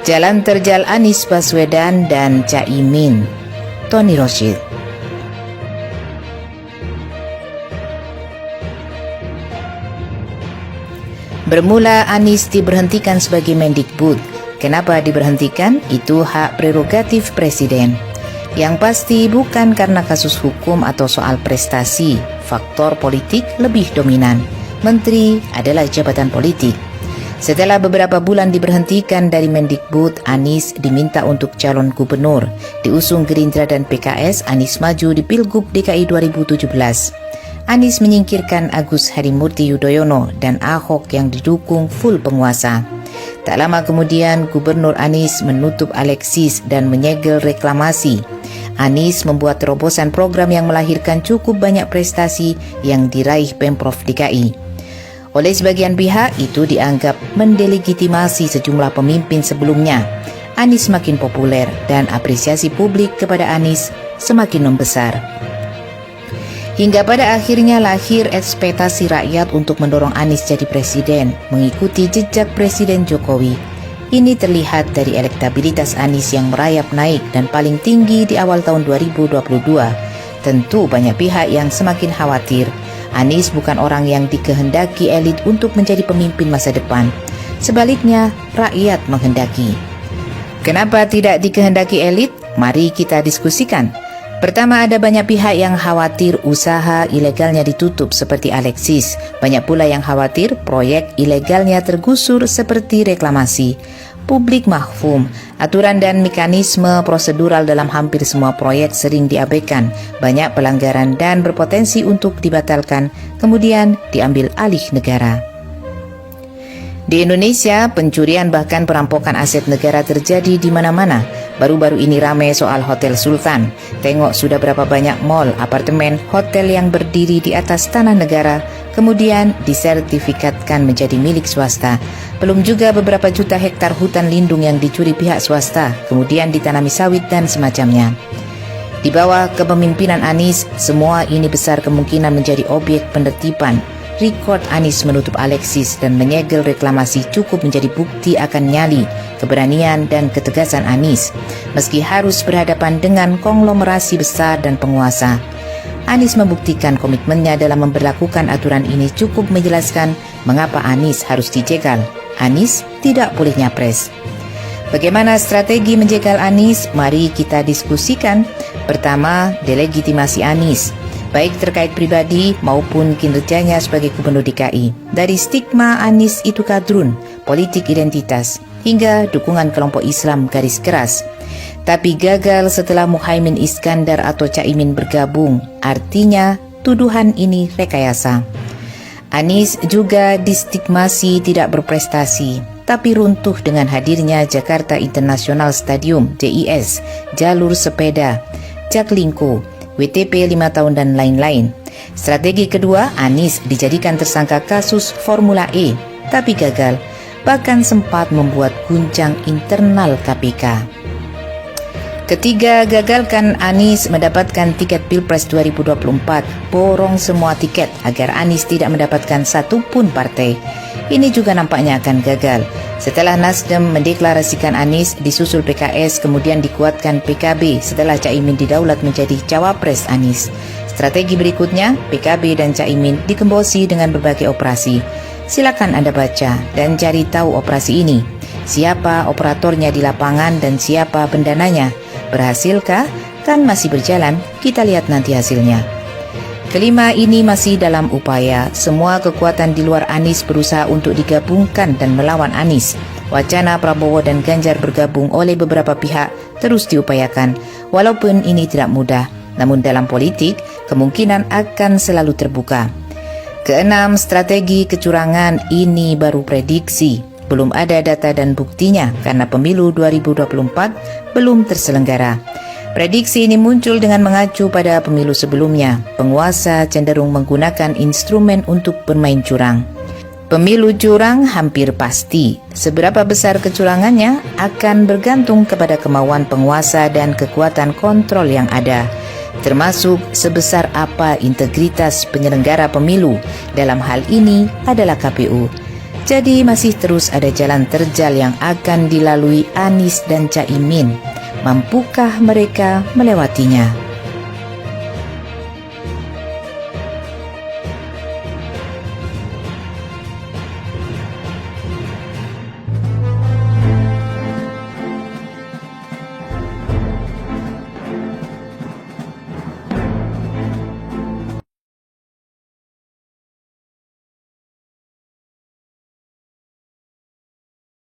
Jalan terjal Anies Baswedan dan Caimin. Tony Rosyid. Bermula Anies diberhentikan sebagai Mendikbud. Kenapa diberhentikan? Itu hak prerogatif Presiden. Yang pasti bukan karena kasus hukum atau soal prestasi. Faktor politik lebih dominan. Menteri adalah jabatan politik. Setelah beberapa bulan diberhentikan dari Mendikbud, Anies diminta untuk calon gubernur. Diusung Gerindra dan PKS, Anies maju di Pilgub DKI 2017. Anies menyingkirkan Agus Harimurti Yudhoyono dan Ahok yang didukung full penguasa. Tak lama kemudian, Gubernur Anies menutup Alexis dan menyegel reklamasi. Anies membuat terobosan program yang melahirkan cukup banyak prestasi yang diraih Pemprov DKI. Oleh sebagian pihak, itu dianggap mendelegitimasi sejumlah pemimpin sebelumnya. Anies makin populer dan apresiasi publik kepada Anies semakin membesar. Hingga pada akhirnya lahir ekspektasi rakyat untuk mendorong Anies jadi presiden, mengikuti jejak Presiden Jokowi. Ini terlihat dari elektabilitas Anies yang merayap naik dan paling tinggi di awal tahun 2022. Tentu banyak pihak yang semakin khawatir. Anies bukan orang yang dikehendaki elit untuk menjadi pemimpin masa depan. Sebaliknya, rakyat menghendaki. Kenapa tidak dikehendaki elit? Mari kita diskusikan. Pertama, ada banyak pihak yang khawatir usaha ilegalnya ditutup seperti Alexis. Banyak pula yang khawatir proyek ilegalnya tergusur seperti reklamasi. Publik mahfum, aturan dan mekanisme prosedural dalam hampir semua proyek sering diabaikan. Banyak pelanggaran dan berpotensi untuk dibatalkan, kemudian diambil alih negara. Di Indonesia, pencurian bahkan perampokan aset negara terjadi di mana-mana. Baru-baru ini ramai soal Hotel Sultan. Tengok sudah berapa banyak mal, apartemen, hotel yang berdiri di atas tanah negara, kemudian disertifikatkan menjadi milik swasta. Belum juga beberapa juta hektar hutan lindung yang dicuri pihak swasta, kemudian ditanami sawit dan semacamnya. Di bawah kepemimpinan Anies, semua ini besar kemungkinan menjadi objek penertiban. Rekod Anies menutup Alexis dan menyegel reklamasi cukup menjadi bukti akan nyali, keberanian dan ketegasan Anies, meski harus berhadapan dengan konglomerasi besar dan penguasa. Anies membuktikan komitmennya dalam memberlakukan aturan ini cukup menjelaskan mengapa Anies harus dijegal. Anies tidak boleh nyapres. Bagaimana strategi menjegal Anies? Mari kita diskusikan. Pertama, delegitimasi Anies, baik terkait pribadi maupun kinerjanya sebagai Gubernur DKI. Dari stigma Anies itu kadrun, politik identitas, hingga dukungan kelompok Islam garis keras. Tapi gagal setelah Muhaimin Iskandar atau Caimin bergabung, artinya tuduhan ini rekayasa. Anies juga distigmasi tidak berprestasi, tapi runtuh dengan hadirnya Jakarta International Stadium, JIS, jalur sepeda, Jaklingko, WTP 5 tahun dan lain-lain. Strategi kedua, Anies dijadikan tersangka kasus Formula E, tapi gagal, bahkan sempat membuat guncang internal KPK. Ketiga, gagalkan Anies mendapatkan tiket Pilpres 2024, borong semua tiket agar Anies tidak mendapatkan satupun partai. Ini juga nampaknya akan gagal. Setelah Nasdem mendeklarasikan Anies, disusul PKS, kemudian dikuatkan PKB setelah Caimin didaulat menjadi cawapres Anies. Strategi berikutnya, PKB dan Caimin digembosi dengan berbagai operasi. Silakan Anda baca dan cari tahu operasi ini. Siapa operatornya di lapangan dan siapa pendananya. Berhasilkah? Kan masih berjalan, kita lihat nanti hasilnya. Kelima, ini masih dalam upaya. Semua kekuatan di luar Anies berusaha untuk digabungkan dan melawan Anies. Wacana Prabowo dan Ganjar bergabung oleh beberapa pihak terus diupayakan. Walaupun ini tidak mudah, namun dalam politik kemungkinan akan selalu terbuka. Keenam, strategi kecurangan ini baru prediksi. Belum ada data dan buktinya karena pemilu 2024 belum terselenggara. Prediksi ini muncul dengan mengacu pada pemilu sebelumnya. Penguasa cenderung menggunakan instrumen untuk bermain curang. Pemilu curang hampir pasti. Seberapa besar kecurangannya akan bergantung kepada kemauan penguasa dan kekuatan kontrol yang ada, termasuk sebesar apa integritas penyelenggara pemilu. Dalam hal ini adalah KPU. Jadi masih terus ada jalan terjal yang akan dilalui Anies dan Caimin. Mampukah mereka melewatinya?